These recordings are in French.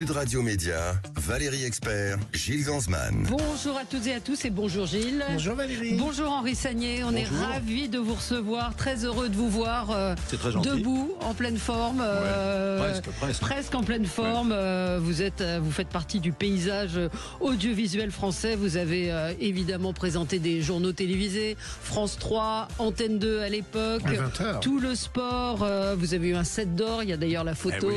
Sud Radio Média, Valérie Expert, Gilles Gansman. Bonjour à toutes et à tous et bonjour Gilles. Bonjour Valérie. Bonjour Henri Sagné, on est ravis de vous recevoir, très heureux de vous voir debout, en pleine forme. Presque en pleine forme. Ouais. Vous faites partie du paysage audiovisuel français. Vous avez évidemment présenté des journaux télévisés, France 3, Antenne 2 à l'époque, tout le sport. Vous avez eu un 7 d'or, il y a d'ailleurs la photo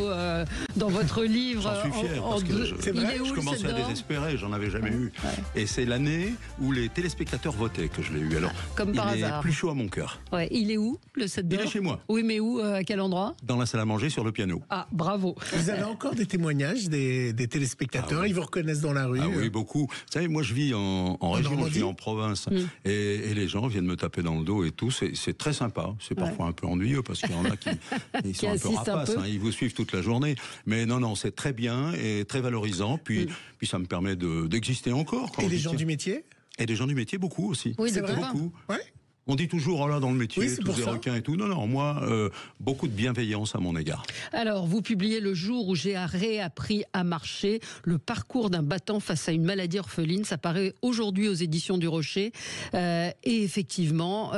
dans votre livre. J'en suis fier parce que je commençais à désespérer, j'en avais jamais eu. Ouais. Et c'est l'année où les téléspectateurs votaient que je l'ai eu. Alors, comme par hasard. Il est plus chaud à mon cœur. Ouais, il est où le 7 d'or? Il est chez moi. Oui, mais où? À quel endroit? Dans la salle à manger sur le piano. Ah, bravo. Vous avez encore des témoignages des téléspectateurs? Ils vous reconnaissent dans la rue? Ah oui, beaucoup. Vous savez, moi je vis en région, je vis en province. Et les gens viennent me taper dans le dos et tout. C'est très sympa. C'est parfois un peu ennuyeux parce qu'il y en a qui ils sont un peu rapaces. Ils vous suivent toute la journée. Mais non, c'est très bien et très valorisant. Puis ça me permet d'exister encore. Et les gens du métier? Et des gens du métier, beaucoup aussi. Oui, c'est beaucoup. Ouais. On dit toujours, là, dans le métier, tous des requins et tout. Non, moi, beaucoup de bienveillance à mon égard. Alors, vous publiez Le jour où j'ai réappris à marcher, le parcours d'un battant face à une maladie orpheline. Ça paraît aujourd'hui aux éditions du Rocher. Et effectivement,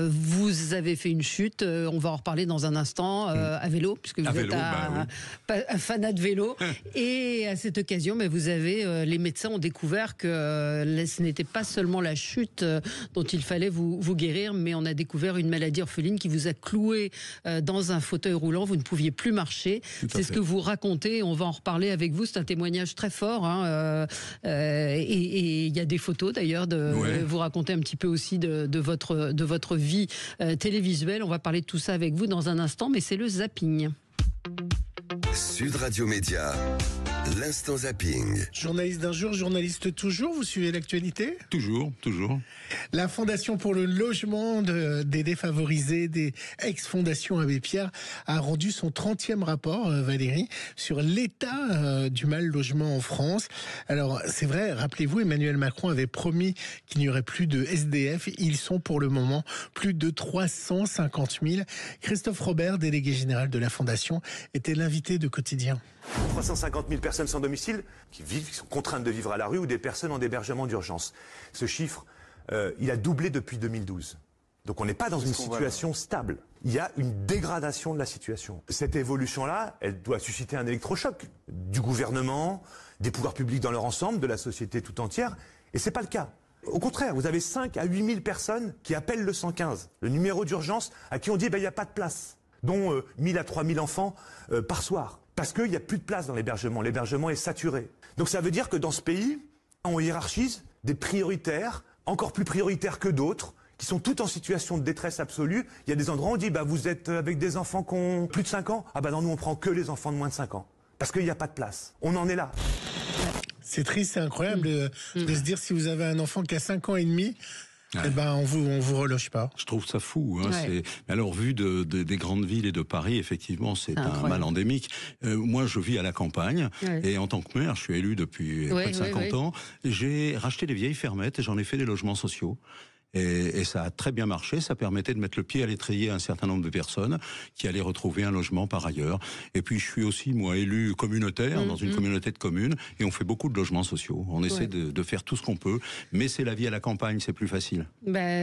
vous avez fait une chute. On va en reparler dans un instant, à vélo, puisque vous êtes un fanat de vélo. Et à cette occasion, les médecins ont découvert que ce n'était pas seulement la chute dont il fallait vous guérir, mais on a découvert une maladie orpheline qui vous a cloué dans un fauteuil roulant. Vous ne pouviez plus marcher. C'est ce que vous racontez. On va en reparler avec vous. C'est un témoignage très fort. Et il y a des photos d'ailleurs. Vous racontez un petit peu aussi de votre vie télévisuelle. On va parler de tout ça avec vous dans un instant, mais c'est le zapping. Sud Radio Média, l'instant zapping. Journaliste d'un jour, journaliste toujours, vous suivez l'actualité? Toujours. La Fondation pour le logement des défavorisés, des ex-fondations Abbé Pierre, a rendu son 30e rapport, Valérie, sur l'état du mal logement en France. Alors, c'est vrai, rappelez-vous, Emmanuel Macron avait promis qu'il n'y aurait plus de SDF. Ils sont pour le moment plus de 350 000. Christophe Robert, délégué général de la Fondation, était l'invité de Quotidien. 350 000 personnes sans domicile qui sont contraintes de vivre à la rue ou des personnes en hébergement d'urgence. Ce chiffre, il a doublé depuis 2012. Donc on n'est pas dans une situation stable. Il y a une dégradation de la situation. Cette évolution-là, elle doit susciter un électrochoc du gouvernement, des pouvoirs publics dans leur ensemble, de la société tout entière. Et c'est pas le cas. Au contraire, vous avez 5 à 8 000 personnes qui appellent le 115, le numéro d'urgence, à qui on dit il n'y a pas de place, dont 1 000 à 3 000 enfants par soir. Parce qu'il n'y a plus de place dans l'hébergement. L'hébergement est saturé. Donc ça veut dire que dans ce pays, on hiérarchise des prioritaires, encore plus prioritaires que d'autres, qui sont toutes en situation de détresse absolue. Il y a des endroits où on dit, vous êtes avec des enfants qui ont plus de 5 ans. Non, nous on prend que les enfants de moins de 5 ans. Parce qu'il n'y a pas de place. On en est là. C'est triste, c'est incroyable de se dire, si vous avez un enfant qui a 5 ans et demi, on vous reloge pas. Je trouve ça fou. Mais alors, vu des grandes villes et de Paris, effectivement, c'est un mal endémique. Moi, je vis à la campagne et en tant que maire, je suis élu depuis près de 50 ans. J'ai racheté des vieilles fermettes et j'en ai fait des logements sociaux. Et ça a très bien marché, ça permettait de mettre le pied à l'étrier à un certain nombre de personnes qui allaient retrouver un logement par ailleurs. Et puis je suis aussi, moi, élu communautaire dans une communauté de communes et on fait beaucoup de logements sociaux. On essaie de faire tout ce qu'on peut, mais c'est la vie à la campagne, c'est plus facile.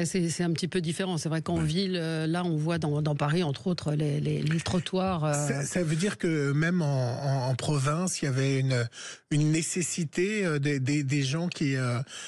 C'est un petit peu différent. C'est vrai qu'en ville, là on voit dans Paris, entre autres, les trottoirs... Ça veut dire que même en province, il y avait une nécessité des gens qui...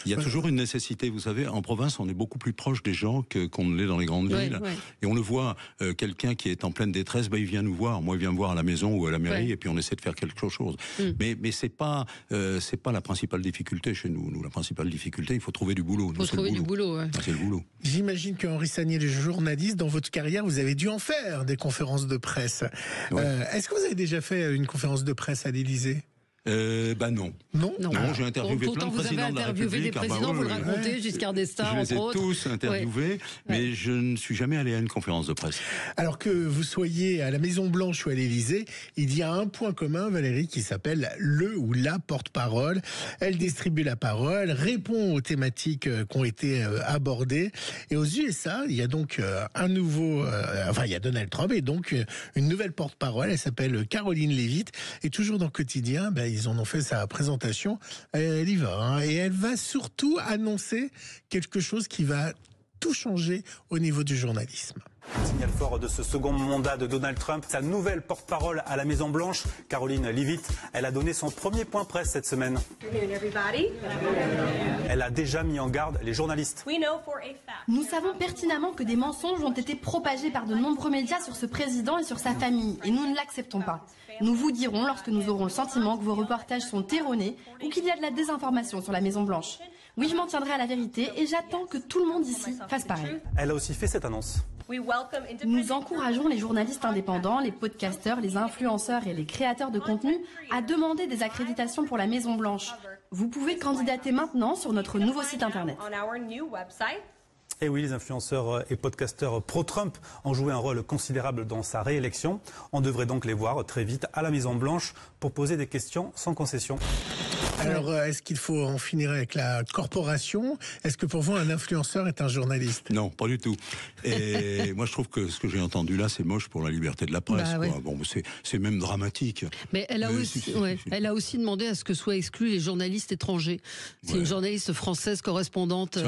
Il y a toujours une nécessité, vous savez, en province on est beaucoup plus proche des gens qu'on ne l'est dans les grandes villes. Et on le voit, quelqu'un qui est en pleine détresse, il vient nous voir. Moi, il vient me voir à la maison ou à la mairie, et puis on essaie de faire quelque chose. Mais c'est pas la principale difficulté chez nous. Nous, la principale difficulté, il faut trouver du boulot. C'est le boulot. C'est le boulot. J'imagine qu'Henri Sagné, le journaliste, dans votre carrière, vous avez dû en faire des conférences de presse. Est-ce que vous avez déjà fait une conférence de presse à l'Élysée? Non. Non, j'ai interviewé plein de présidents de la République. Vous avez interviewé des présidents, vous le racontez, Giscard d'Estaing, entre autres. Je les ai tous interviewés, mais je ne suis jamais allé à une conférence de presse. Alors que vous soyez à la Maison-Blanche ou à l'Élysée, il y a un point commun, Valérie, qui s'appelle le ou la porte-parole. Elle distribue la parole, répond aux thématiques qui ont été abordées. Et aux USA, il y a donc il y a Donald Trump et donc une nouvelle porte-parole. Elle s'appelle Caroline Leavitt. Et toujours dans le Quotidien, ils en ont fait sa présentation. Elle y va, hein, et elle va surtout annoncer quelque chose qui va tout changer au niveau du journalisme. Signal fort de ce second mandat de Donald Trump, sa nouvelle porte-parole à la Maison-Blanche, Caroline Leavitt, elle a donné son premier point presse cette semaine. Elle a déjà mis en garde les journalistes. Nous savons pertinemment que des mensonges ont été propagés par de nombreux médias sur ce président et sur sa famille, et nous ne l'acceptons pas. Nous vous dirons lorsque nous aurons le sentiment que vos reportages sont erronés ou qu'il y a de la désinformation sur la Maison-Blanche. Oui, je m'en tiendrai à la vérité et j'attends que tout le monde ici fasse pareil. Elle a aussi fait cette annonce. Nous encourageons les journalistes indépendants, les podcasteurs, les influenceurs et les créateurs de contenu à demander des accréditations pour la Maison-Blanche. Vous pouvez candidater maintenant sur notre nouveau site internet. Et oui, les influenceurs et podcasteurs pro-Trump ont joué un rôle considérable dans sa réélection. On devrait donc les voir très vite à la Maison-Blanche pour poser des questions sans concession. Alors, est-ce qu'il faut en finir avec la corporation? Est-ce que pour vous, un influenceur est un journaliste? Non, pas du tout. Et moi, je trouve que ce que j'ai entendu là, c'est moche pour la liberté de la presse. Bah, ouais. Bon, c'est même dramatique. Mais elle a aussi demandé à ce que soient exclus les journalistes étrangers. C'est une journaliste française correspondante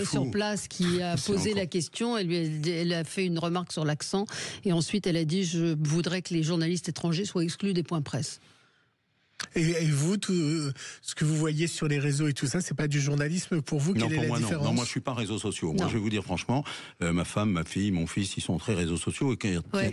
sur place qui a posé la question. Elle a fait une remarque sur l'accent. Et ensuite, elle a dit « Je voudrais que les journalistes étrangers soient exclus des points presse ». Et vous, tout ce que vous voyez sur les réseaux et tout ça, c'est pas du journalisme pour vous? Non, quelle est la différence? Non, moi je suis pas réseaux sociaux. Moi je vais vous dire franchement, ma femme, ma fille, mon fils, ils sont très réseaux sociaux. Et quand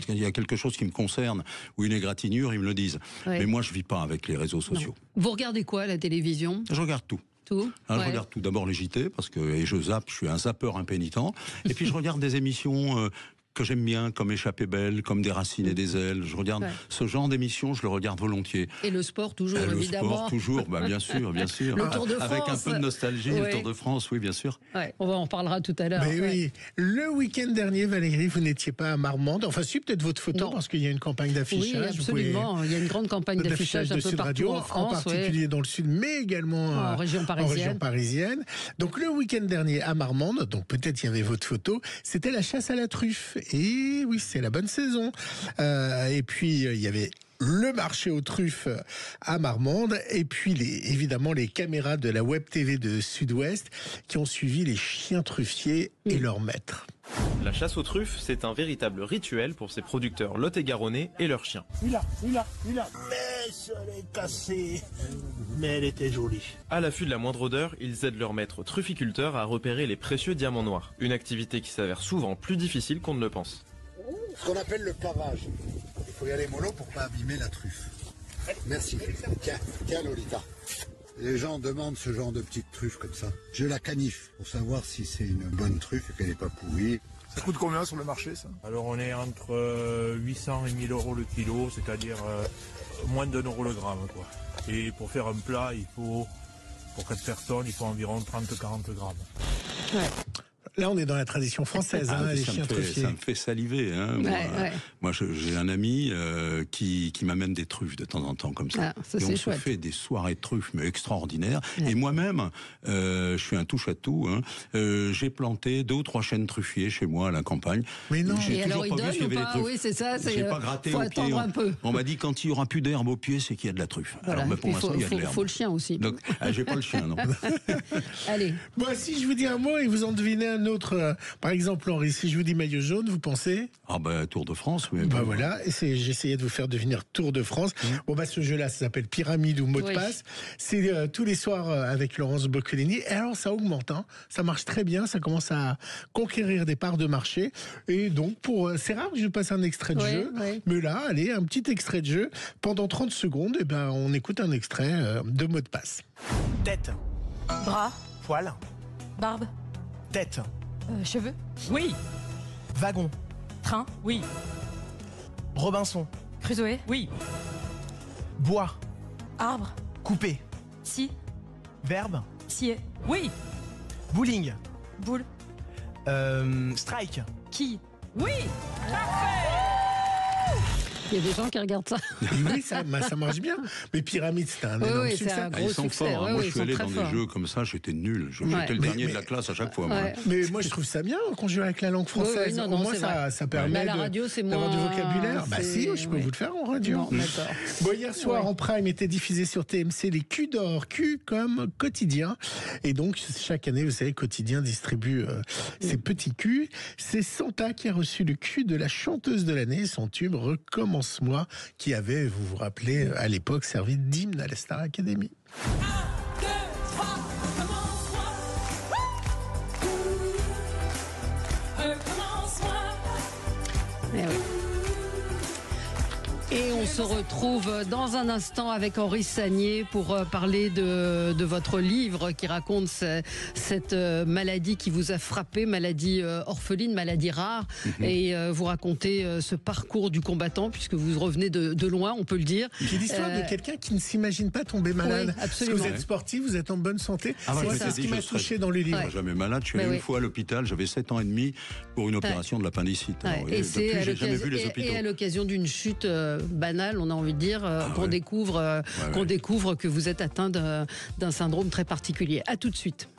il y a quelque chose qui me concerne ou une égratignure, ils me le disent. Ouais. Mais moi je vis pas avec les réseaux sociaux. Non. Vous regardez quoi à la télévision? Je regarde tout. Je regarde tout. D'abord les JT parce que je zappe, je suis un zappeur impénitent. Et puis je regarde des émissions que j'aime bien, comme Échappée belle, comme Des racines et des ailes. Je regarde ce genre d'émissions, je le regarde volontiers. Et le sport toujours, évidemment. Le sport toujours, bien sûr, bien sûr. Le Tour de France. Avec un peu de nostalgie, le Tour de France, oui, bien sûr. Ouais, on en parlera tout à l'heure. Mais oui, le week-end dernier, Valérie, vous n'étiez pas à Marmande. Enfin, si, peut-être votre photo, parce qu'il y a une campagne d'affichage. Oui, absolument. Il y a une grande campagne d'affichage un peu partout en France. En particulier dans le sud, mais également en région parisienne. Donc, le week-end dernier à Marmande, donc peut-être il y avait votre photo, c'était la chasse à la truffe. Et oui, c'est la bonne saison. Et puis, il y avait le marché aux truffes à Marmande, et puis évidemment les caméras de la Web TV de Sud-Ouest qui ont suivi les chiens truffiers et leurs maîtres. La chasse aux truffes, c'est un véritable rituel pour ces producteurs lot-et-garonnais et leurs chiens. Mais ça l'est cassé. Mais elle était jolie. À l'affût de la moindre odeur, ils aident leurs maîtres trufficulteurs à repérer les précieux diamants noirs. Une activité qui s'avère souvent plus difficile qu'on ne le pense. Ce qu'on appelle le cavage. Il faut y aller mollo pour pas abîmer la truffe. Merci. Tiens Lolita. Les gens demandent ce genre de petite truffe comme ça. Je la caniffe pour savoir si c'est une bonne truffe et qu'elle n'est pas pourrie. Ça coûte combien sur le marché, ça? Alors on est entre 800 et 1000 euros le kilo, c'est-à-dire moins d'1 euro le gramme, quoi. Et pour faire un plat, pour 4 personnes, il faut environ 30-40 grammes. Ouais. Là, on est dans la tradition française, les chiens truffiers. Ça me fait saliver. Moi, j'ai un ami qui m'amène des truffes de temps en temps comme ça. Et on se fait des soirées de truffes, mais extraordinaires. Et moi-même, je suis un touche-à-tout. J'ai planté 2 ou 3 chênes truffiers chez moi à la campagne. Mais non. Et alors, ils donnent ou pas? Oui, c'est ça. J'ai pas gratté au pied. On m'a dit quand il y aura plus d'herbe au pied, c'est qu'il y a de la truffe. Voilà. Alors, pour l'instant, il y a de l'herbe. Il faut le chien aussi. Donc, j'ai pas le chien, non. Allez. Bon, si je vous dis un mot et vous en devinez un autre, par exemple, Henri, si je vous dis maillot jaune, vous pensez? Tour de France, oui. Voilà, j'essayais de vous faire deviner Tour de France. Ce jeu-là, ça s'appelle Pyramide ou mot de passe. C'est tous les soirs avec Laurence Boccolini. Et alors, ça augmente, ça marche très bien, ça commence à conquérir des parts de marché. Et donc, c'est rare que je passe un extrait de jeu, mais là, allez, un petit extrait de jeu. Pendant 30 secondes, on écoute un extrait de mot de passe. Tête. Bras. Poil. Barbe. Tête. Cheveux. Oui. Wagon. Train. Oui. Robinson. Crusoe. Oui. Bois. Arbre. Coupé. Scie. Verbe. Scier. Oui. Bowling. Boule. Strike. Quille. Oui. Parfait. Il y a des gens qui regardent ça. Oui, ça marche bien. Mais Pyramide, c'était un énorme succès. C'est un gros ils sont succès. forts. Moi, je suis allé dans des jeux comme ça, j'étais nul. J'étais le dernier de la classe à chaque fois. Mais moi, je trouve ça bien qu'on joue avec la langue française. Au moins, ça permet d'avoir du vocabulaire. Bah si, je peux vous le faire en radio. Bon, hier soir, en prime, était diffusé sur TMC les Q d'or. Q comme quotidien. Et donc, chaque année, vous savez, Quotidien distribue ses petits Q. C'est Santa qui a reçu le Q de la chanteuse de l'année, son tube Recommence-moi, qui avait, vous vous rappelez, à l'époque, servi d'hymne à la Star Academy. 1, 2, 3, recommence-moi. Recommence-moi. Eh oui. Et on se retrouve dans un instant avec Henri Sagnier pour parler de votre livre qui raconte cette maladie qui vous a frappé, maladie orpheline, maladie rare. Et vous racontez ce parcours du combattant, puisque vous revenez de loin, on peut le dire. C'est l'histoire de quelqu'un qui ne s'imagine pas tomber malade. Oui, absolument. Parce que vous êtes sportif, vous êtes en bonne santé. C'est ce qui m'a touché dans le livre. Je ne suis jamais malade, je suis allé une fois à l'hôpital, j'avais 7 ans et demi pour une opération de l'appendicite. Et depuis, j'ai jamais vu les hôpitaux. Et à l'occasion d'une chute banale, on a envie de dire, qu'on découvre que vous êtes atteint d'un syndrome très particulier. À tout de suite.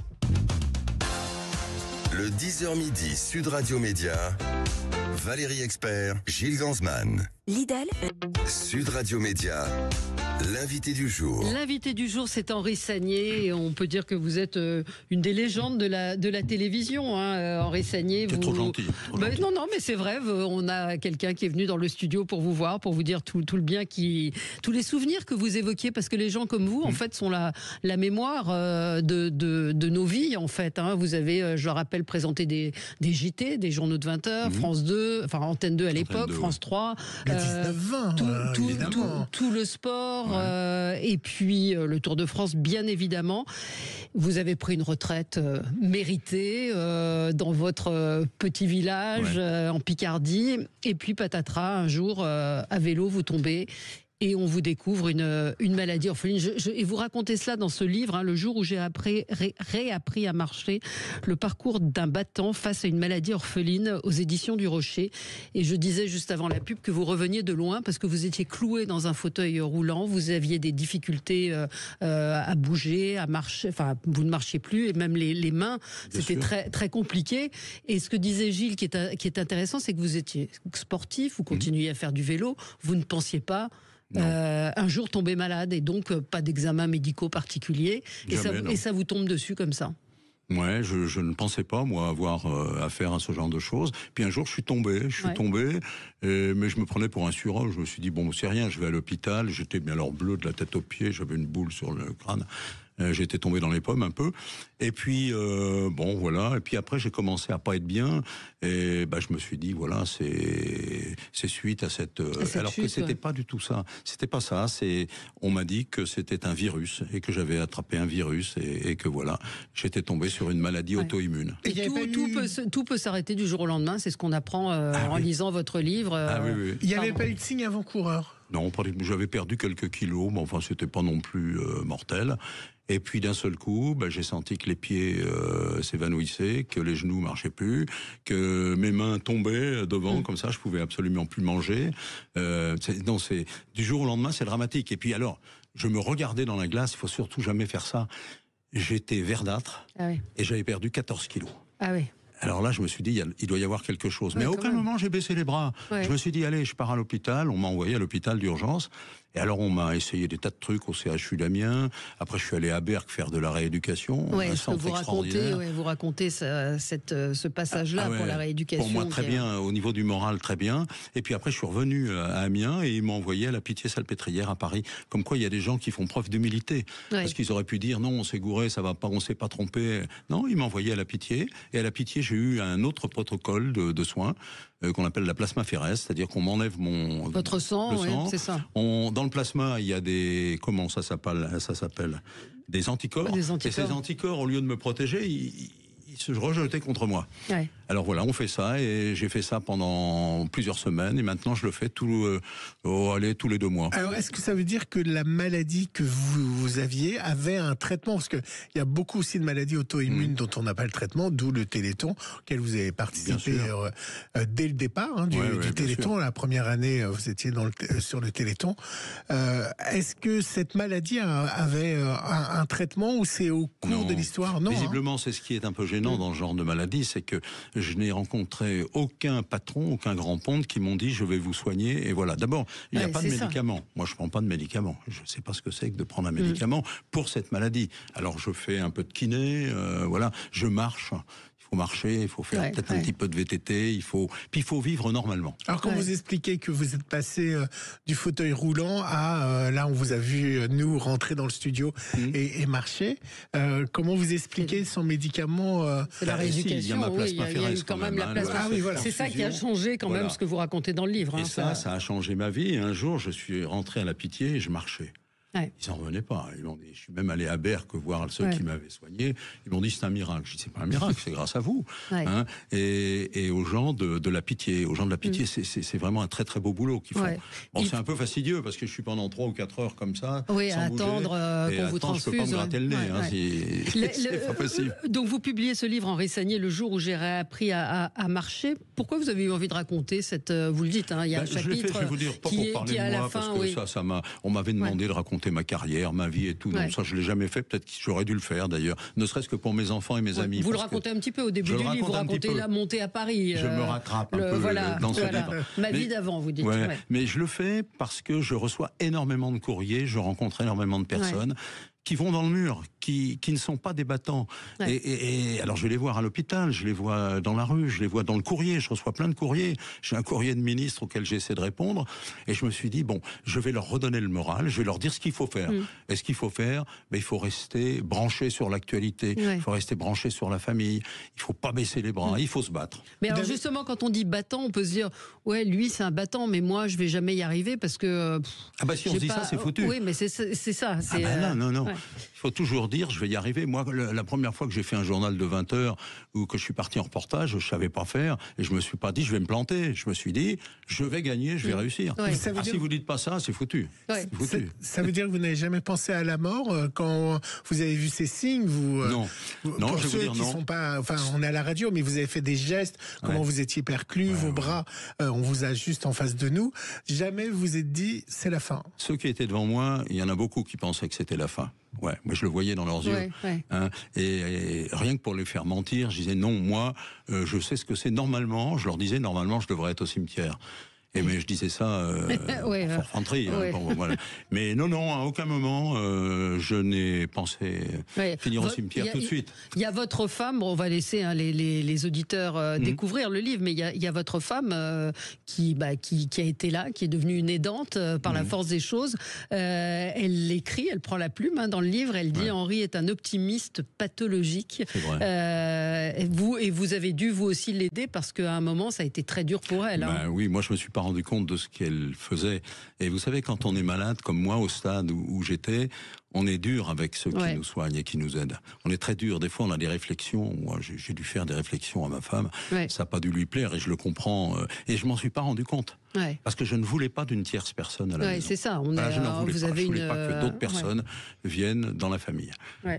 Le 10h midi, Sud Radio Média, Valérie Expert, Gilles Gansman. Lidl. Sud Radio Média, l'invité du jour. L'invité du jour, c'est Henri Sagnier. Et on peut dire que vous êtes une des légendes de la télévision, Henri Sagnier. C'est trop gentil. Non, mais c'est vrai. On a quelqu'un qui est venu dans le studio pour vous voir, pour vous dire tout le bien tous les souvenirs que vous évoquiez, parce que les gens comme vous, en fait, sont la mémoire de nos vies, en fait. Vous avez, je le rappelle, présenté des JT, des journaux de 20 heures, France 2, enfin Antenne 2 à l'époque, France 3. 19-20, tout le sport, et puis le Tour de France, bien évidemment. Vous avez pris une retraite méritée dans votre petit village en Picardie, et puis patatras, un jour, à vélo, vous tombez. Et on vous découvre une maladie orpheline. Et vous racontez cela dans ce livre, le jour où j'ai réappris à marcher, le parcours d'un battant face à une maladie orpheline, aux éditions du Rocher. Et je disais juste avant la pub que vous reveniez de loin parce que vous étiez cloué dans un fauteuil roulant, vous aviez des difficultés à bouger, à marcher, enfin vous ne marchiez plus, et même les mains, c'était très, très compliqué. Et ce que disait Gilles qui est intéressant, c'est que vous étiez sportif, vous continuiez à faire du vélo, vous ne pensiez pas un jour tomber malade, et donc pas d'examen médicaux particulier, et ça vous tombe dessus comme ça. Ouais, je ne pensais pas, moi, avoir affaire à ce genre de choses. Puis un jour, je suis tombé, mais je me prenais pour un surhomme. Je me suis dit, bon, c'est rien, je vais à l'hôpital. J'étais bien alors bleu de la tête aux pieds, j'avais une boule sur le crâne. J'étais tombé dans les pommes un peu. Et puis, bon, voilà. Et puis après, j'ai commencé à pas être bien. Et je me suis dit, voilà, c'est suite à cette alors chute, que c'était pas du tout ça. C'était pas ça. On m'a dit que c'était un virus et que j'avais attrapé un virus et que voilà, j'étais tombé sur une maladie auto-immune. Et tout peut s'arrêter du jour au lendemain. C'est ce qu'on apprend en lisant votre livre. Oui. Il n'y avait pas eu de signe avant-coureur? Non, j'avais perdu quelques kilos, mais enfin, c'était pas non plus mortel. Et puis d'un seul coup, j'ai senti que les pieds s'évanouissaient, que les genoux marchaient plus, que mes mains tombaient devant, comme ça, je pouvais absolument plus manger. Du jour au lendemain, c'est dramatique. Et puis alors, je me regardais dans la glace, il faut surtout jamais faire ça. J'étais verdâtre et j'avais perdu 14 kilos. Ah oui. Alors là, je me suis dit, il doit y avoir quelque chose. Mais à aucun moment, j'ai baissé les bras. Je me suis dit, allez, je pars à l'hôpital. On m'a envoyé à l'hôpital d'urgence. Et alors, on m'a essayé des tas de trucs au CHU d'Amiens. Après, je suis allé à Berck faire de la rééducation. Un centre extraordinaire. Vous racontez ce passage-là pour la rééducation. Pour moi, très bien. Au niveau du moral, très bien. Et puis après, je suis revenu à Amiens et ils m'ont envoyé à la Pitié-Salpêtrière à Paris. Comme quoi, il y a des gens qui font preuve d'humilité. Parce qu'ils auraient pu dire, non, on s'est gouré, ça va pas, on s'est pas trompé. Non, ils m'ont envoyé à la Pitié. Et à la Pitié, j'ai eu un autre protocole de soins qu'on appelle la plasmaphérèse, c'est-à-dire qu'on m'enlève votre sang, c'est ça. Dans le plasma, il y a des ça s'appelle des anticorps. Et ces anticorps, au lieu de me protéger, ils se rejetaient contre moi. Alors voilà, on fait ça et j'ai fait ça pendant plusieurs semaines et maintenant je le fais tous les 2 mois. Alors est-ce que ça veut dire que la maladie que vous aviez avait un traitement? Parce qu'il y a beaucoup aussi de maladies auto-immunes dont on n'a pas le traitement, d'où le Téléthon, auquel vous avez participé dès le départ du Téléthon. La première année, vous étiez sur le Téléthon. Est-ce que cette maladie avait un traitement ou c'est au cours de l'histoire? Non. Visiblement, c'est ce qui est un peu gênant dans ce genre de maladie, c'est que je n'ai rencontré aucun patron, aucun grand ponte qui m'ont dit je vais vous soigner. Et voilà. D'abord, il n'y a pas de médicaments. Moi, je prends pas de médicaments. Je ne sais pas ce que c'est que de prendre un médicament pour cette maladie. Alors, je fais un peu de kiné, je marche. Il faut marcher, il faut faire peut-être un petit peu de VTT, puis il faut vivre normalement. Alors quand vous expliquez que vous êtes passé du fauteuil roulant à là on vous a vu nous rentrer dans le studio et marcher, comment vous expliquez sans médicaments? C'est la rééducation, il y a eu quand même la plasma. C'est ça qui a changé quand même ce que vous racontez dans le livre. Et ça a changé ma vie. Un jour, je suis rentré à la Pitié et je marchais. Ils n'en revenaient pas. Ils m'ont dit, je suis même allé à Berck voir ceux qui m'avaient soigné. Ils m'ont dit c'est un miracle. Je dis c'est pas un miracle, c'est grâce à vous. Et aux gens de la Pitié. Aux gens de la Pitié, c'est vraiment un très très beau boulot qu'ils font. Bon, c'est un peu fastidieux parce que je suis pendant 3 ou 4 heures comme ça. À attendre qu'on vous transfuse. Je peux pas me gratter le nez. C'est pas possible. Donc vous publiez ce livre, Henri Sagnier, le jour où j'ai réappris à marcher. Pourquoi vous avez eu envie de raconter cette? Vous le dites, il y a un chapitre je vais vous dire, pas pour parler de moi, parce que on m'avait demandé de raconter ma carrière, ma vie et tout. Donc ça, je l'ai jamais fait. Peut-être que j'aurais dû le faire d'ailleurs. Ne serait-ce que pour mes enfants et mes amis. Vous le racontez un petit peu au début du livre. Vous racontez la montée à Paris. Je me rattrape un peu dans ce livre. Ma vie d'avant, vous dites. Mais je le fais parce que je reçois énormément de courriers, je rencontre énormément de personnes qui vont dans le mur, qui ne sont pas des battants. Et alors je vais les voir à l'hôpital, je les vois dans la rue, je les vois dans le courrier, je reçois plein de courriers. J'ai un courrier de ministre auquel j'essaie de répondre, et je me suis dit, bon, je vais leur redonner le moral, je vais leur dire ce qu'il faut faire. Et ce qu'il faut faire, il faut rester branché sur l'actualité, il faut rester branché sur la famille, il faut pas baisser les bras, il faut se battre. Mais alors justement, quand on dit battant, on peut se dire, ouais, lui c'est un battant, mais moi je vais jamais y arriver parce que... si on se dit ça, c'est foutu. Oui, mais c'est ça. Non. Il faut toujours dire, je vais y arriver. Moi, la première fois que j'ai fait un journal de 20 heures ou que je suis parti en reportage, je savais pas faire et je me suis pas dit, je vais me planter. Je me suis dit, je vais gagner, je vais réussir. Si vous dites pas ça, c'est foutu. Ça veut dire que vous n'avez jamais pensé à la mort quand vous avez vu ces signes? Non, pour je ceux veux dire qui non. sont pas, on est à la radio, mais vous avez fait des gestes, comment vous étiez perclus, vos bras, on vous a juste en face de nous. Jamais vous vous êtes dit, c'est la fin? Ceux qui étaient devant moi, il y en a beaucoup qui pensaient que c'était la fin. Moi je le voyais dans leurs yeux. Et rien que pour les faire mentir, je disais non, moi, je sais ce que c'est normalement. Je leur disais normalement, je devrais être au cimetière. Mais je disais ça forfanterie. Voilà. Mais non, à aucun moment je n'ai pensé finir au cimetière tout de suite. Il y a votre femme, on va laisser les auditeurs découvrir le livre, mais il y a votre femme qui a été là, qui est devenue une aidante par la force des choses. Elle écrit, elle prend la plume dans le livre, elle dit Henri est un optimiste pathologique. C'est vrai. Et vous avez dû vous aussi l'aider parce qu'à un moment ça a été très dur pour elle. Oui, moi je me suis pas rendu compte de ce qu'elle faisait. Et vous savez, quand on est malade, comme moi au stade où j'étais, on est dur avec ceux qui nous soignent et qui nous aident. On est très dur. Des fois, on a des réflexions. Moi, j'ai dû faire des réflexions à ma femme. Ça n'a pas dû lui plaire et je le comprends. Et je m'en suis pas rendu compte. Parce que je ne voulais pas d'une tierce personne à la maison. C'est ça. Je n'en voulais pas. Je voulais pas que d'autres personnes viennent dans la famille.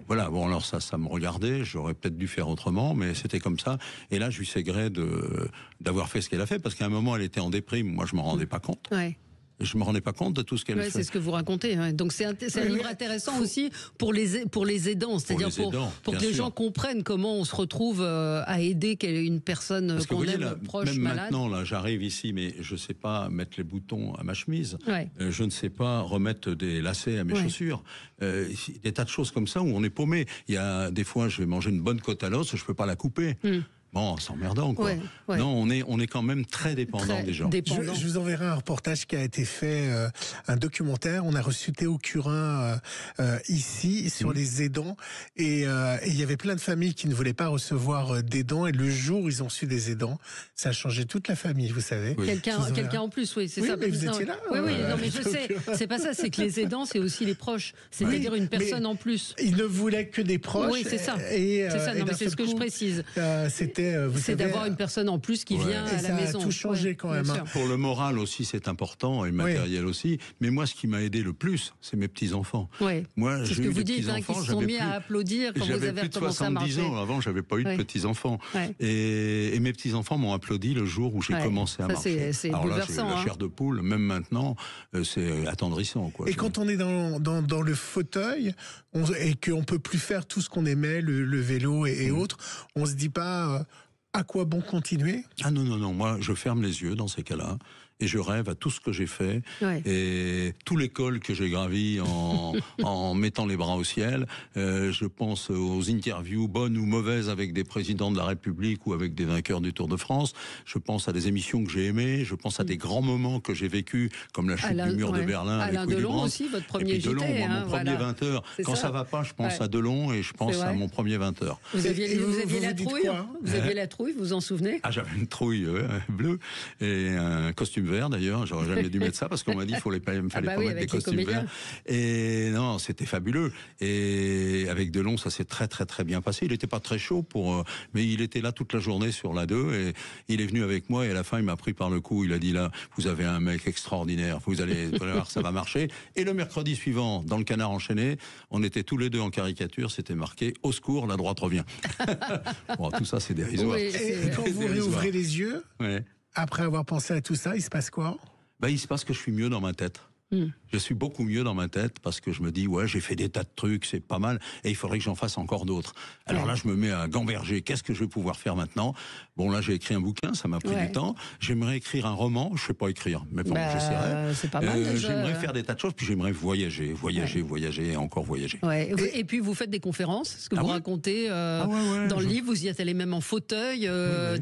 Voilà. Bon, alors ça me regardait. J'aurais peut-être dû faire autrement, mais c'était comme ça. Et là, je lui sais gré d'avoir fait ce qu'elle a fait, parce qu'à un moment, elle était en déprime. Moi, je m'en rendais pas compte. Je me rendais pas compte de tout ce qu'elle fait. C'est ce que vous racontez. Donc c'est un livre intéressant aussi pour les aidants, c'est-à-dire pour que les gens comprennent comment on se retrouve à aider une personne qu'on aime, proche, même malade. Maintenant, là, j'arrive ici, mais je sais pas mettre les boutons à ma chemise. Je ne sais pas remettre des lacets à mes chaussures. Des tas de choses comme ça où on est paumé. Il y a des fois, je vais manger une bonne côte à l'os, je peux pas la couper. Bon, c'est emmerdant, quoi. Non, on est quand même très dépendant des gens. Je vous enverrai un reportage qui a été fait, un documentaire. On a reçu Théo Curin ici sur les aidants, et il y avait plein de familles qui ne voulaient pas recevoir d'aidants, et le jour où ils ont su des aidants, ça a changé toute la famille, vous savez. Quelqu'un en plus, c'est ça. Mais vous étiez là. Non, mais je sais. C'est pas ça. C'est que les aidants, c'est aussi les proches. C'est-à-dire une personne en plus. Ils ne voulaient que des proches. Oui, c'est ça. C'est ça. Non, mais c'est ce que je précise. C'était c'était... c'est d'avoir une personne en plus qui vient à la maison. Ça a tout changé quand même. Pour le moral aussi, c'est important, et le matériel aussi. Mais moi, ce qui m'a aidé le plus, c'est mes petits-enfants. Ouais. Moi, c'est ce que vous dites, qui se sont mis à applaudir quand vous avez recommencé à marcher. J'avais plus de 70 ans. Avant, j'avais pas eu de petits-enfants. Ouais. Et mes petits-enfants m'ont applaudi le jour où j'ai commencé à marcher. C'est alors là, bouleversant. J'ai la chair de poule. Même maintenant, c'est attendrissant. Quoi. Et quand on est dans le fauteuil et qu'on peut plus faire tout ce qu'on aimait, le vélo et autres, on se dit pas à quoi bon continuer? Ah non. Moi, je ferme les yeux dans ces cas-là. Et je rêve à tout ce que j'ai fait et tout l'école que j'ai gravi en mettant les bras au ciel. Je pense aux interviews bonnes ou mauvaises avec des présidents de la République ou avec des vainqueurs du Tour de France. Je pense à des émissions que j'ai aimées. Je pense à des grands moments que j'ai vécus, comme la chute du mur de Berlin avec Alain Delon aussi, votre premier JT. Delon, mon premier 20h. Quand ça va pas, je pense à Delon et je pense à mon premier 20h. Vous aviez la trouille, vous aviez la trouille, vous vous en souvenez? Ah, j'avais une trouille bleue et un costume vert d'ailleurs, j'aurais jamais dû mettre ça parce qu'on m'a dit qu'il fallait pas mettre des costumes verts. Et non, c'était fabuleux. Et avec Delon, ça s'est très très très bien passé. Il n'était pas très chaud mais il était là toute la journée sur la 2 et il est venu avec moi et à la fin il m'a pris par le cou. Il a dit là, vous avez un mec extraordinaire, vous allez voir, ça va marcher. Et le mercredi suivant, dans le Canard enchaîné, on était tous les deux en caricature, c'était marqué au secours, la droite revient. Bon, tout ça c'est dérisoire. Oui, et quand vous réouvrez les yeux, après avoir pensé à tout ça, il se passe quoi? Il se passe que je suis mieux dans ma tête. Je suis beaucoup mieux dans ma tête parce que je me dis, j'ai fait des tas de trucs, c'est pas mal, et il faudrait que j'en fasse encore d'autres. Alors là, je me mets à gamberger. Qu'est-ce que je vais pouvoir faire maintenant? Bon, là, j'ai écrit un bouquin, ça m'a pris du temps. J'aimerais écrire un roman, je sais pas écrire, mais bon, j'essaierai. C'est pas mal déjà. J'aimerais faire des tas de choses, puis j'aimerais voyager et encore voyager. Ouais. Et puis vous faites des conférences, ce que vous racontez dans le livre, vous y êtes allé même en fauteuil,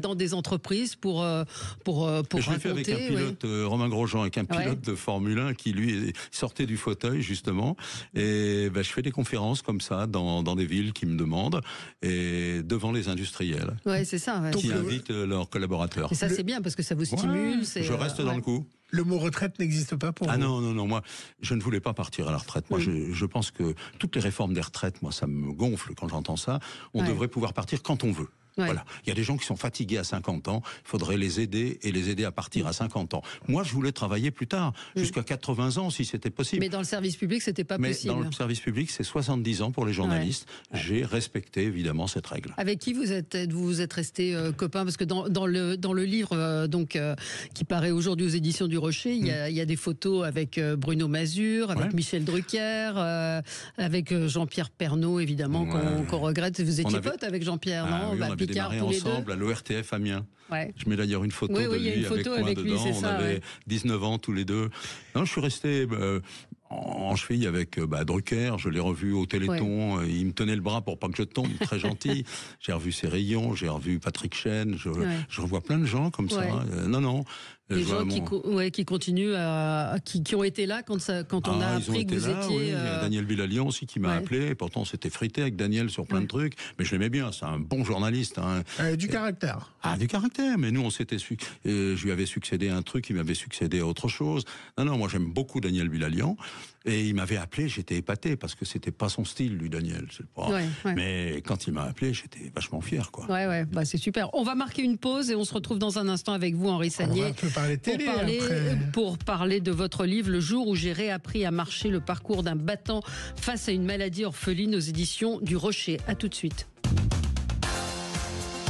dans des entreprises pour raconter. Je l'ai fait avec un pilote, Romain Grosjean, avec un pilote de Formule 1 qui lui sortait du fauteuil justement, et je fais des conférences comme ça dans des villes qui me demandent et devant les industriels c'est ça, qui invitent leurs collaborateurs. Et ça c'est bien parce que ça vous stimule. Je reste dans le coup. Le mot retraite n'existe pas pour vous? Non, moi, je ne voulais pas partir à la retraite. Moi, je pense que toutes les réformes des retraites, moi, ça me gonfle quand j'entends ça. On devrait pouvoir partir quand on veut. Voilà. Il y a des gens qui sont fatigués à 50 ans, il faudrait les aider à partir à 50 ans. Moi, je voulais travailler plus tard, jusqu'à 80 ans si c'était possible. Mais dans le service public, c'était pas possible. Mais dans le service public, c'est 70 ans pour les journalistes. J'ai respecté évidemment cette règle. Avec qui vous êtes resté copain? Parce que dans le livre qui paraît aujourd'hui aux éditions du Rocher, il y a des photos avec Bruno Mazur, avec Michel Drucker, avec Jean-Pierre Pernaut évidemment qu'on regrette. Vous étiez pote avec Jean-Pierre, non? On avait démarré ensemble à l'ORTF Amiens. Je mets d'ailleurs une photo de lui avec moi dedans. On avait 19 ans tous les deux. Non, je suis resté en cheville avec Drucker. Je l'ai revu au Téléthon. Il me tenait le bras pour pas que je tombe. Très gentil. J'ai revu ses rayons. J'ai revu Patrick Chêne. Je revois plein de gens comme ça. Non. Des gens qui continuent qui ont été là quand on a appris que vous étiez. Il y a Daniel Bilalian aussi qui m'a appelé. Et pourtant, on s'était frité avec Daniel sur plein de trucs. Mais je l'aimais bien. C'est un bon journaliste. Du caractère. Du caractère. Mais nous, je lui avais succédé à un truc. Il m'avait succédé à autre chose. Non, moi, j'aime beaucoup Daniel Bilalian. Et il m'avait appelé, j'étais épaté parce que c'était pas son style, lui, Daniel. Mais quand il m'a appelé, j'étais vachement fier, quoi. C'est super. On va marquer une pause et on se retrouve dans un instant avec vous, Henri Sagnier. On va un peu parler télé pour parler de votre livre, Le jour où j'ai réappris à marcher, le parcours d'un battant face à une maladie orpheline, aux éditions du Rocher. À tout de suite.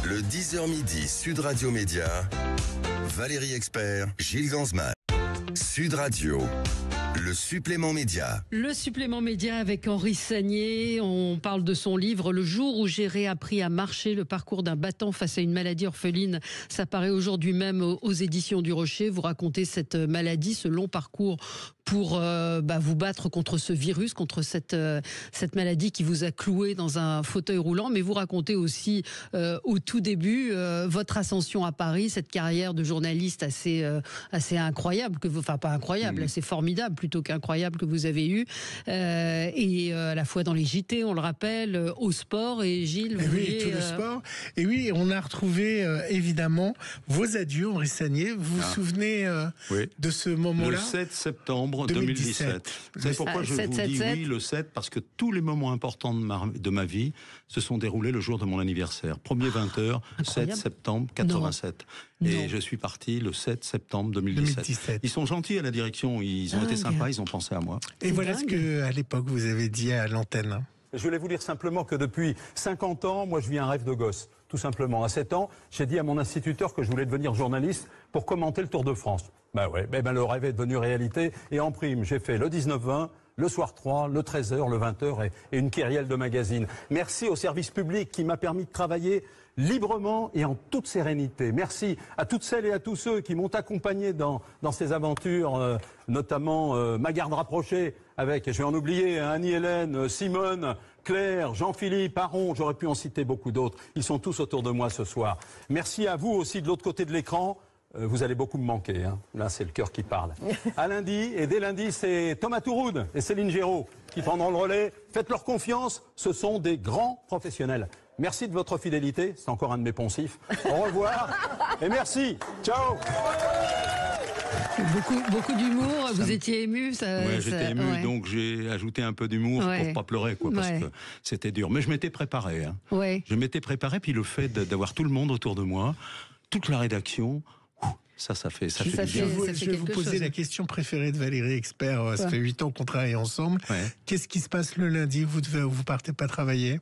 Le 10h midi, Sud Radio Média, Valérie Expert, Gilles Gansman. Sud Radio. Le supplément média. Le supplément média avec Henri Sagnier. On parle de son livre Le jour où j'ai réappris à marcher, le parcours d'un battant face à une maladie orpheline. Ça paraît aujourd'hui même aux éditions du Rocher. Vous racontez cette maladie, ce long parcours pour vous battre contre ce virus, contre cette maladie qui vous a cloué dans un fauteuil roulant. Mais vous racontez aussi au tout début votre ascension à Paris, cette carrière de journaliste assez incroyable, pas incroyable, assez formidable plutôt qu'incroyable que vous avez eue, et à la fois dans les JT, on le rappelle, au sport, et Gilles, vous vouliez... tout le sport. Et oui, on a retrouvé évidemment vos adieux, Henri Sagnier. Vous vous souvenez de ce moment-là? Le 7 septembre septembre 2017. Vous savez pourquoi je vous dis oui, le 7? Parce que tous les moments importants de ma vie se sont déroulés le jour de mon anniversaire. Premier 20h, 7 septembre 87. Et je suis parti le 7 septembre 2017. Ils sont gentils à la direction, ils ont été sympas, ils ont pensé à moi. Et voilà ce que, à l'époque, vous avez dit à l'antenne. Je voulais vous dire simplement que depuis 50 ans, moi je vis un rêve de gosse. Tout simplement. À 7 ans, j'ai dit à mon instituteur que je voulais devenir journaliste pour commenter le Tour de France. Le rêve est devenu réalité. Et en prime, j'ai fait le 19-20, le soir 3, le 13h, le 20h et une kyrielle de magazines. Merci au service public qui m'a permis de travailler librement et en toute sérénité. Merci à toutes celles et à tous ceux qui m'ont accompagné dans ces aventures, notamment ma garde rapprochée avec, je vais en oublier, Annie-Hélène, Simone, Claire, Jean-Philippe, Aron, j'aurais pu en citer beaucoup d'autres. Ils sont tous autour de moi ce soir. Merci à vous aussi de l'autre côté de l'écran. Vous allez beaucoup me manquer, hein. Là c'est le cœur qui parle. À lundi, et dès lundi, c'est Thomas Touroud et Céline Géraud qui prendront le relais. Faites-leur confiance, ce sont des grands professionnels. Merci de votre fidélité, c'est encore un de mes poncifs. Au revoir et merci. Ciao. Beaucoup d'humour, vous étiez ému. Oui, j'étais ému, donc j'ai ajouté un peu d'humour pour pas pleurer, parce que c'était dur. Mais je m'étais préparé. Hein. Je m'étais préparé, puis le fait d'avoir tout le monde autour de moi, toute la rédaction... Ça fait du bien. Je vais vous poser la question préférée de Valérie Expert. Ça fait 8 ans qu'on travaille ensemble. Qu'est-ce qui se passe le lundi? Vous partez pas travailler?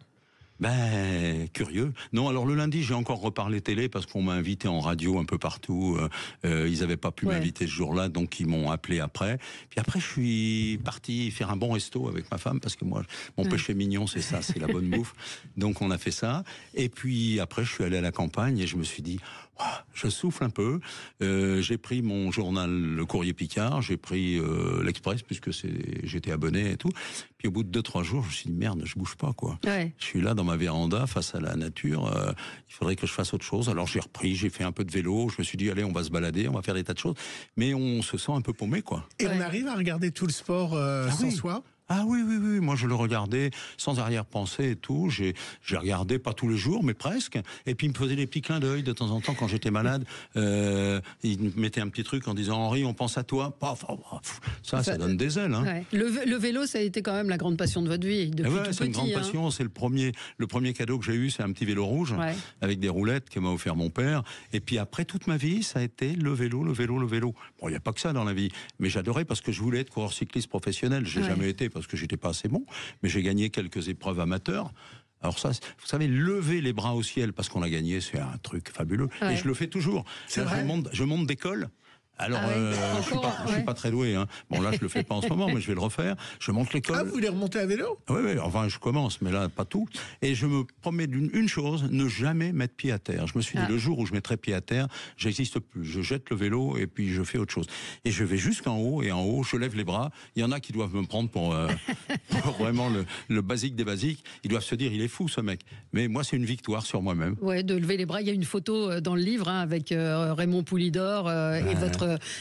Curieux. Non, alors le lundi, j'ai encore reparlé télé parce qu'on m'a invité en radio un peu partout. Ils n'avaient pas pu m'inviter ce jour-là, donc ils m'ont appelé après. Puis après, je suis parti faire un bon resto avec ma femme parce que moi, mon péché mignon, c'est ça, c'est la bonne bouffe. Donc on a fait ça. Et puis après, je suis allé à la campagne et je me suis dit, je souffle un peu. J'ai pris mon journal Le Courrier Picard, j'ai pris l'Express puisque j'étais abonné et tout. Puis au bout de 2-3 jours, je me suis dit merde, je bouge pas quoi. Je suis là dans ma véranda face à la nature. Il faudrait que je fasse autre chose. Alors j'ai repris, j'ai fait un peu de vélo. Je me suis dit allez, on va se balader, on va faire des tas de choses. Mais on se sent un peu paumé quoi. Et on arrive à regarder tout le sport sans soi? Ah oui, moi je le regardais sans arrière-pensée et tout. J'ai regardé, pas tous les jours, mais presque. Et puis il me faisait des petits clins d'œil de temps en temps quand j'étais malade. Il me mettait un petit truc en disant Henri, on pense à toi. Ça donne des ailes. Hein. Le vélo, ça a été quand même la grande passion de votre vie depuis tout petit. C'est une grande passion. C'est le premier cadeau que j'ai eu, c'est un petit vélo rouge avec des roulettes que m'a offert mon père. Et puis après toute ma vie, ça a été le vélo. Bon, il n'y a pas que ça dans la vie, mais j'adorais parce que je voulais être coureur cycliste professionnel. J'ai jamais été parce que j'étais pas assez bon, mais j'ai gagné quelques épreuves amateurs. Alors ça, vous savez, lever les bras au ciel parce qu'on a gagné, c'est un truc fabuleux. Et je le fais toujours. Je monte d'école. Alors, je suis pas très doué. Hein. Bon, là, je le fais pas en ce moment, mais je vais le refaire. Je monte l'école. Ah, vous voulez remonter à vélo? Oui, enfin, je commence, mais là, pas tout. Et je me promets une chose, ne jamais mettre pied à terre. Je me suis dit, le jour où je mettrai pied à terre, j'existe plus. Je jette le vélo et puis je fais autre chose. Et je vais jusqu'en haut, et en haut, je lève les bras. Il y en a qui doivent me prendre pour vraiment le basique des basiques. Ils doivent se dire, il est fou, ce mec. Mais moi, c'est une victoire sur moi-même. Ouais, de lever les bras. Il y a une photo dans le livre avec Raymond Poulidor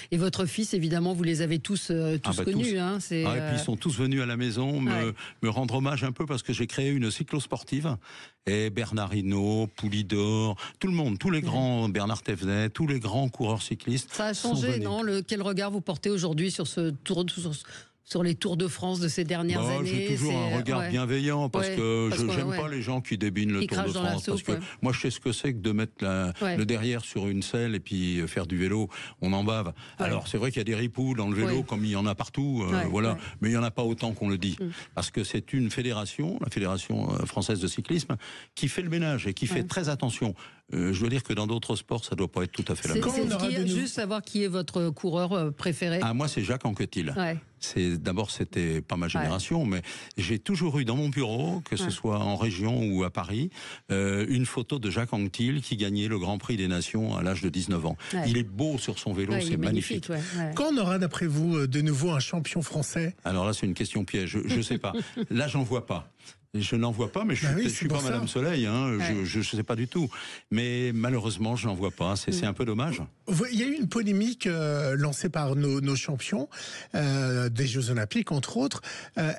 et votre fils, évidemment, vous les avez tous connus. Tous. Hein, et puis ils sont tous venus à la maison me rendre hommage un peu parce que j'ai créé une cyclosportive. Et Bernard Hinault, Poulidor, tout le monde, tous les grands, Bernard Thévenet, tous les grands coureurs cyclistes. Ça a changé, non? Quel regard vous portez aujourd'hui sur sur les Tours de France de ces dernières années? J'ai toujours un regard bienveillant parce que je n'aime pas les gens qui débinent le Tour de France. Parce que moi, je sais ce que c'est que de mettre le derrière sur une selle et puis faire du vélo. On en bave. Alors, c'est vrai qu'il y a des ripoux dans le vélo comme il y en a partout. Mais il n'y en a pas autant qu'on le dit. Parce que c'est une fédération, la Fédération française de cyclisme, qui fait le ménage et qui fait très attention. Je veux dire que dans d'autres sports, ça ne doit pas être tout à fait la même chose. Juste savoir qui est votre coureur préféré. Moi, c'est Jacques Anquetil. D'abord, c'était pas ma génération, mais j'ai toujours eu dans mon bureau, que ce soit en région ou à Paris, une photo de Jacques Anquetil qui gagnait le Grand Prix des Nations à l'âge de 19 ans. Il est beau sur son vélo, c'est magnifique. Quand on aura, d'après vous, de nouveau un champion français? Alors là, c'est une question piège. Je sais pas. Là, j'en vois pas. Je n'en vois pas, mais je suis pas Madame Soleil, hein, je sais pas du tout. Mais malheureusement, je n'en vois pas. C'est un peu dommage. il y a eu une polémique lancée par nos champions des Jeux Olympiques, entre autres.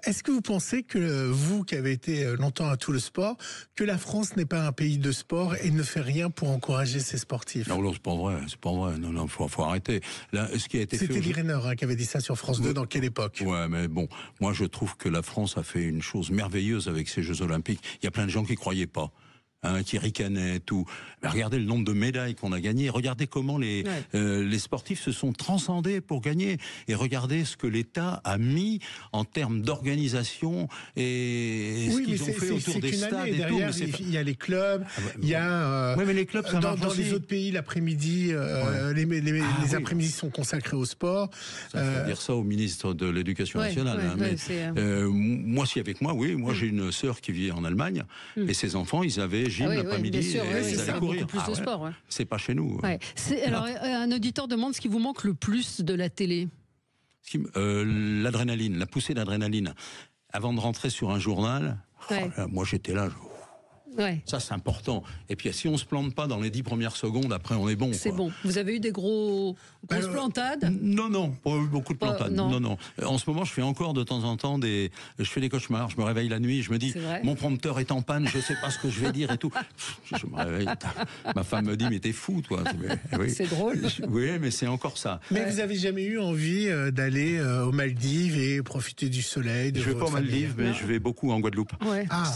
Est-ce que vous pensez que vous, qui avez été longtemps à tout le sport, que la France n'est pas un pays de sport et ne fait rien pour encourager ses sportifs? Non, c'est pas vrai. Non, faut arrêter. Là, ce qui a été C'était Thierry Renard qui avait dit ça sur France 2. Dans quelle époque? Ouais, mais bon, moi je trouve que la France a fait une chose merveilleuse avec ces Jeux Olympiques. Il y a plein de gens qui croyaient pas. Qui ricanaient, tout. Mais regardez le nombre de médailles qu'on a gagnées. Regardez comment les sportifs se sont transcendés pour gagner. Et regardez ce que l'État a mis en termes d'organisation et ce qu'ils ont fait autour des stades et tout. Il y a les clubs, il y a mais les clubs, ça dans les autres pays, l'après-midi, les après-midi sont consacrés au sport. Ça faut dire ça au ministre de l'Éducation nationale. Moi, si avec moi, moi j'ai une sœur qui vit en Allemagne et ses enfants, ils avaient gym l'après-midi, ils allaient courir. Plus de sport, c'est pas chez nous. Alors, un auditeur demande ce qui vous manque le plus de la télé. L'adrénaline, la poussée d'adrénaline. Avant de rentrer sur un journal, moi j'étais là. Ça, c'est important. Et puis, si on se plante pas dans les 10 premières secondes, après, on est bon. C'est bon. Vous avez eu des grosses plantades? Non, pas eu beaucoup de plantades. Non. En ce moment, je fais encore de temps en temps je fais des cauchemars. Je me réveille la nuit, je me dis, mon prompteur est en panne, je sais pas ce que je vais dire et tout. Je me réveille. Ma femme me dit, mais t'es fou, toi. C'est drôle. Oui, mais c'est encore ça. Mais vous avez jamais eu envie d'aller aux Maldives et profiter du soleil? Je vais pas aux Maldives, mais je vais beaucoup en Guadeloupe.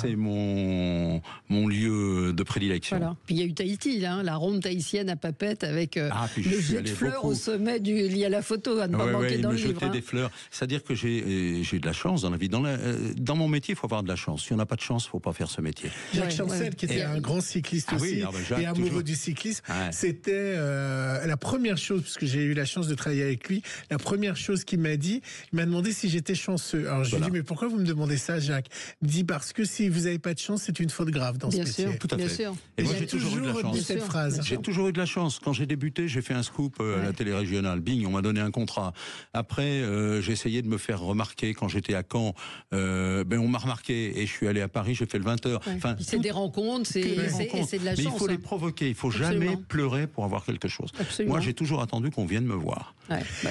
C'est mon lieu de prédilection. Voilà. Puis il y a eu Tahiti, la ronde tahitienne à Papette avec le jet de fleurs au sommet lié à la photo, à ne pas manquer dans le livre. Jeter des fleurs. C'est-à-dire que j'ai de la chance dans la vie. Dans mon métier, il faut avoir de la chance. Si on n'a pas de chance, il ne faut pas faire ce métier. Jacques Chancel, qui était un grand cycliste aussi, et amoureux du cyclisme, c'était la première chose, parce que j'ai eu la chance de travailler avec lui, la première chose qu'il m'a dit, il m'a demandé si j'étais chanceux. Alors je lui ai dit, mais pourquoi vous me demandez ça, Jacques? Il me dit, parce que si vous n'avez pas de chance, c'est une faute grave dans ce métier. Tout à fait. Et moi, j'ai toujours eu de la chance. Cette phrase. J'ai toujours eu de la chance. Quand j'ai débuté, j'ai fait un scoop à la télé régionale. Bing, on m'a donné un contrat. Après, j'ai essayé de me faire remarquer. Quand j'étais à Caen, on m'a remarqué. Et je suis allé à Paris, j'ai fait le 20h. Enfin, c'est des rencontres, c'est de la chance. Mais il faut les provoquer. Il faut jamais pleurer pour avoir quelque chose. Moi, j'ai toujours attendu qu'on vienne me voir.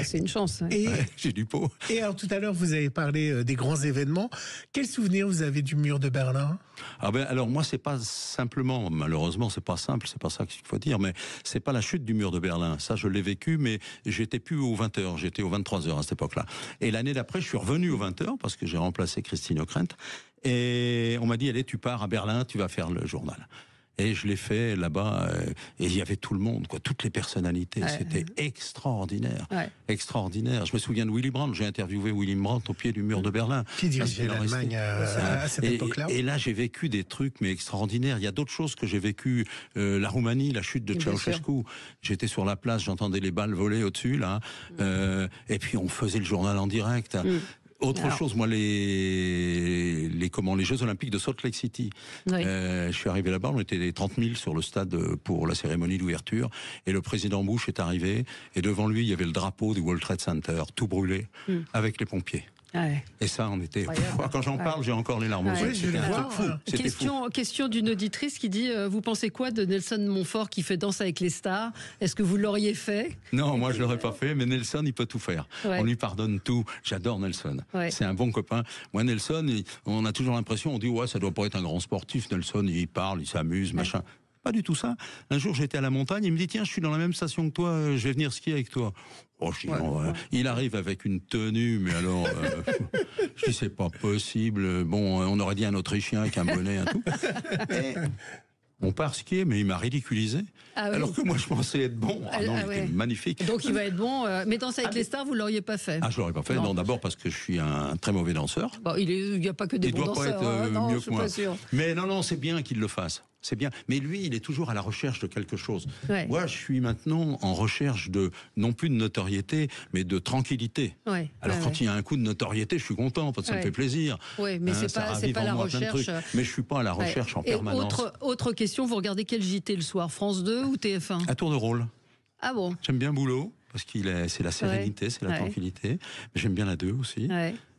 C'est une chance. Et j'ai du pot. Et alors, tout à l'heure, vous avez parlé des grands événements. Quel souvenir vous avez du mur de Berlin? Alors moi, c'est pas simplement, malheureusement, c'est pas simple, c'est pas ça qu'il faut dire, mais c'est pas la chute du mur de Berlin. Ça, je l'ai vécu, mais j'étais plus aux 20h, j'étais aux 23h à cette époque-là. Et l'année d'après, je suis revenu aux 20h parce que j'ai remplacé Christine Ockrent. Et on m'a dit, allez, tu pars à Berlin, tu vas faire le journal. Et je l'ai fait là-bas, et il y avait tout le monde, toutes les personnalités. C'était extraordinaire, extraordinaire. Je me souviens de Willy Brandt. J'ai interviewé Willy Brandt au pied du mur de Berlin. Qui dirigeait l'Allemagne à cette époque-là. Et là, j'ai vécu des trucs mais extraordinaires. Il y a d'autres choses que j'ai vécues. La Roumanie, la chute de Ceausescu. J'étais sur la place, j'entendais les balles voler au-dessus là. Et puis on faisait le journal en direct. Autre chose, moi, les Jeux Olympiques de Salt Lake City. Je suis arrivé là-bas, on était 30 000 sur le stade pour la cérémonie d'ouverture, et le président Bush est arrivé, et devant lui, il y avait le drapeau du World Trade Center, tout brûlé, avec les pompiers. Et ça, on était... Quand j'en parle, j'ai encore les larmes aux yeux. C'était un truc fou. Question d'une auditrice qui dit vous pensez quoi de Nelson Montfort qui fait Danse avec les stars? Est-ce que vous l'auriez fait? Non, moi je l'aurais pas fait, mais Nelson, il peut tout faire. On lui pardonne tout. J'adore Nelson. C'est un bon copain. Moi, Nelson, on a toujours l'impression, on dit ça doit pas être un grand sportif. Nelson, il parle, il s'amuse, machin. Pas du tout ça. Un jour, j'étais à la montagne, il me dit tiens, je suis dans la même station que toi, je vais venir skier avec toi. Il arrive avec une tenue, mais alors, je dis c'est pas possible. Bon, on aurait dit un Autrichien avec un bonnet, un tout. Et on part skier, mais il m'a ridiculisé. Alors que moi, je pensais être bon. Il était magnifique. Donc il va être bon. Mais Danse avec les stars, vous l'auriez pas fait? Je l'aurais pas fait. Non, d'abord parce que je suis un très mauvais danseur. Il n'y a pas que des bons danseurs. Il doit pas être mieux que moi. Pas sûr. Mais non, c'est bien qu'il le fasse. C'est bien. Mais lui, il est toujours à la recherche de quelque chose. Moi, je suis maintenant en recherche non plus de notoriété, mais de tranquillité. Alors, quand il y a un coup de notoriété, je suis content, parce que ça me fait plaisir. Oui, mais c'est pas la recherche. Mais je suis pas à la recherche en permanence. Autre question, vous regardez quel JT le soir, France 2 ou TF1? À tour de rôle. Ah bon? J'aime bien Boulot, parce c'est la sérénité, c'est la tranquillité. Mais j'aime bien la 2 aussi.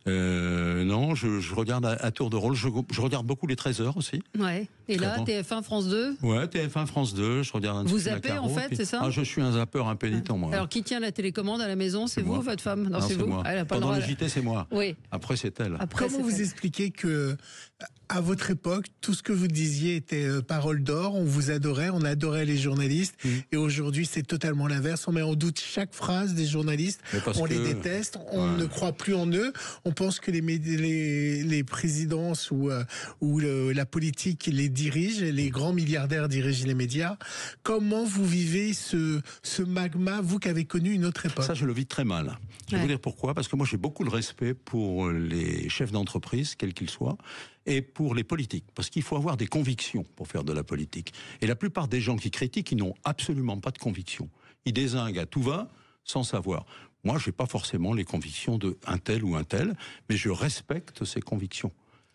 Non, je regarde à tour de rôle. Je regarde beaucoup les 13h aussi. Ouais. Et là, TF1, France 2 ? Ouais, TF1, France 2. Je regarde un Vous zappez en fait, c'est ça ? Je suis un zappeur impénitent, moi. Alors, qui tient la télécommande à la maison ? C'est vous ou votre femme ? Non, c'est vous. moi. Pendant le JT, c'est moi. Oui. Après, c'est elle. Comment vous expliquez que, à votre époque, tout ce que vous disiez était parole d'or, on vous adorait, on adorait les journalistes, et aujourd'hui, c'est totalement l'inverse. On met en doute chaque phrase des journalistes, on les déteste, on ne croit plus en eux, on pense que les présidences ou la politique les dirigent, les grands milliardaires dirigent les médias. Comment vous vivez ce magma, vous qui avez connu une autre époque ? Ça, je le vis très mal. Je vais vous dire pourquoi. Parce que moi, j'ai beaucoup de respect pour les chefs d'entreprise, quels qu'ils soient, et pour les politiques. Parce qu'il faut avoir des convictions pour faire de la politique. Et la plupart des gens qui critiquent, ils n'ont absolument pas de convictions. Ils dézinguent à tout va, sans savoir. Moi, je n'ai pas forcément les convictions d'un tel ou un tel, mais je respecte ces convictions.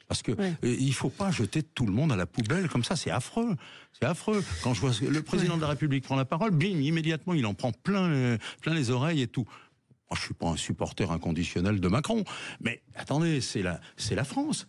Parce que il faut pas jeter tout le monde à la poubelle comme ça, c'est affreux. C'est affreux. Quand je vois le président de la République prend la parole, bim, immédiatement, il en prend plein les oreilles et tout. Moi, je suis pas un supporter inconditionnel de Macron, mais attendez, c'est la France.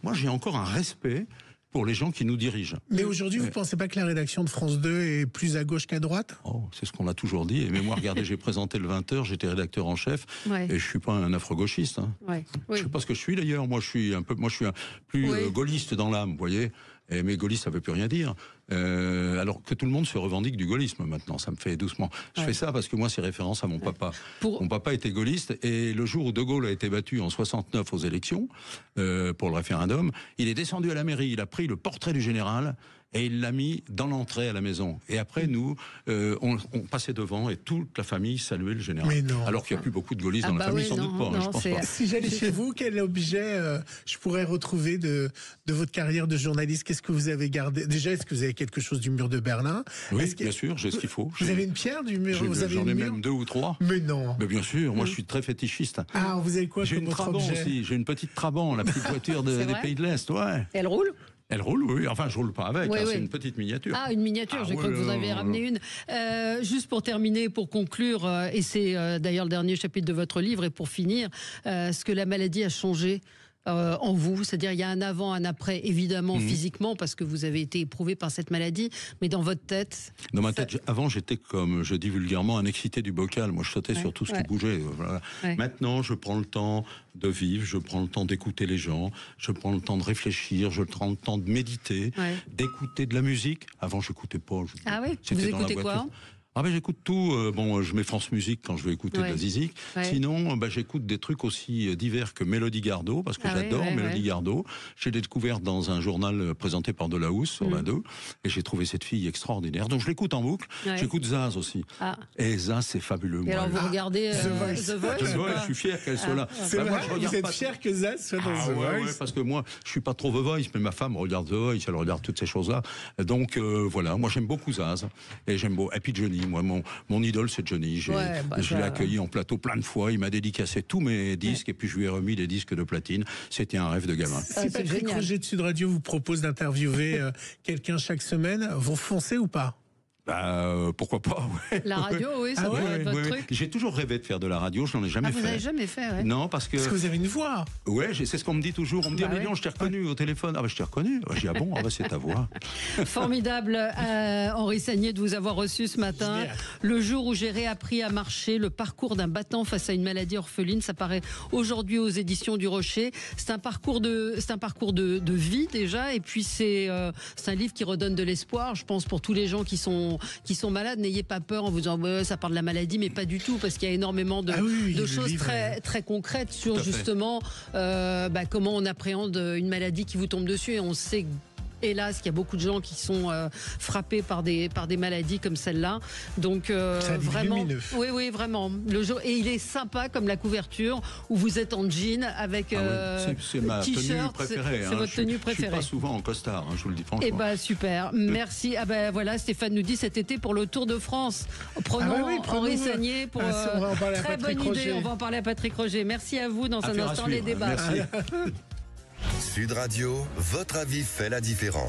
Moi, j'ai encore un respect pour les gens qui nous dirigent. Mais aujourd'hui, vous ne pensez pas que la rédaction de France 2 est plus à gauche qu'à droite ? C'est ce qu'on a toujours dit. Mais moi, regardez, j'ai présenté le 20h, j'étais rédacteur en chef, et je ne suis pas un afro-gauchiste. Je ne sais pas ce que je suis d'ailleurs. Moi, je suis un plus gaulliste dans l'âme, vous voyez. Et mais gaulliste, ça ne veut plus rien dire. Alors que tout le monde se revendique du gaullisme maintenant, ça me fait doucement. Je fais ça parce que moi, c'est référence à mon papa. Mon papa était gaulliste, et le jour où De Gaulle a été battu en 69 aux élections, pour le référendum, il est descendu à la mairie, il a pris le portrait du général, et il l'a mis dans l'entrée à la maison. Et après, nous, on passait devant et toute la famille saluait le général. Alors qu'il n'y a plus beaucoup de gaullistes dans la famille, sans doute pas. Je pense pas. Si j'allais chez vous, quel objet je pourrais retrouver de votre carrière de journaliste ? Qu'est-ce que vous avez gardé ? Déjà, est-ce que vous avez quelque chose du mur de Berlin ? Oui, bien sûr, j'ai ce qu'il faut. Vous avez une pierre du mur ? J'en ai même 2 ou 3. Mais non. Mais bien sûr, moi je suis très fétichiste. Ah, vous avez quoi comme autre objet ? Aussi. J'ai une petite Trabant, la petite voiture des pays de l'Est. Ouais. Elle roule ? Elle roule, oui. Enfin, je roule pas avec. C'est une petite miniature. Ah, une miniature. J'ai cru que vous aviez ramené une. Juste pour terminer, pour conclure, et c'est d'ailleurs le dernier chapitre de votre livre, et pour finir, ce que la maladie a changé en vous, c'est-à-dire il y a un avant, un après, évidemment physiquement, parce que vous avez été éprouvé par cette maladie, mais dans votre tête. Dans ma tête, avant j'étais, comme je dis vulgairement, un excité du bocal. Moi, je sautais sur tout ce qui bougeait. Voilà. Maintenant, je prends le temps de vivre, je prends le temps d'écouter les gens, je prends le temps de réfléchir, je prends le temps de méditer, d'écouter de la musique. Avant, j'écoutais pas. Ah oui. Vous écoutez quoi ? J'écoute tout. Je mets France Musique quand je veux écouter de la zizik. Sinon, j'écoute des trucs aussi divers que Mélodie Gardot, parce que j'adore Mélodie Gardot. J'ai découvert dans un journal présenté par Delahousse sur la 2, et j'ai trouvé cette fille extraordinaire. Donc je l'écoute en boucle. J'écoute Zaz aussi. Et Zaz, c'est fabuleux. Et alors vous regardez The Voice je suis fier qu'elle soit là. C'est vrai, vous êtes fier que Zaz soit dans The Voice ? Parce que moi, je suis pas trop The Voice, mais ma femme regarde The Voice, elle regarde toutes ces choses-là. Donc voilà, moi j'aime beaucoup Zaz, et puis Johnny. Moi, mon idole, c'est Johnny. Je l'ai accueilli en plateau plein de fois. Il m'a dédicacé tous mes disques, et puis je lui ai remis des disques de platine. C'était un rêve de gamin. Si Patrick Roger de Sud Radio vous propose d'interviewer quelqu'un chaque semaine, vous foncez ou pas ? Pourquoi pas, La radio, ça pourrait être votre truc. J'ai toujours rêvé de faire de la radio, je n'en ai jamais fait. Vous n'avez jamais fait, Non, parce que vous avez une voix. C'est ce qu'on me dit toujours. On me dit, mais non, je t'ai reconnu au téléphone. Je t'ai reconnu. Je dis, bon, c'est ta voix. Formidable, Henri Sagnier, de vous avoir reçu ce matin. Le jour où j'ai réappris à marcher, le parcours d'un battant face à une maladie orpheline, ça paraît aujourd'hui aux éditions du Rocher. C'est un parcours de vie déjà, et puis c'est un livre qui redonne de l'espoir, je pense, pour tous les gens qui sont malades. N'ayez pas peur en vous disant ça parle de la maladie, mais pas du tout, parce qu'il y a énormément de choses très, très concrètes sur justement comment on appréhende une maladie qui vous tombe dessus. Et on sait hélas qu'il y a beaucoup de gens qui sont frappés par des maladies comme celle-là. Donc vraiment, oui, vraiment. Et il est sympa comme la couverture où vous êtes en jean avec c'est ma tenue préférée. C'est votre tenue préférée. Je suis pas souvent en costard, je vous le dis franchement. Super. Merci. Voilà, Stéphane nous dit cet été pour le Tour de France. Prenons Henri Sagnier pour très bonne idée. On va en parler à Patrick Roger. Merci à vous. Dans un instant, les débats. Sud Radio, votre avis fait la différence.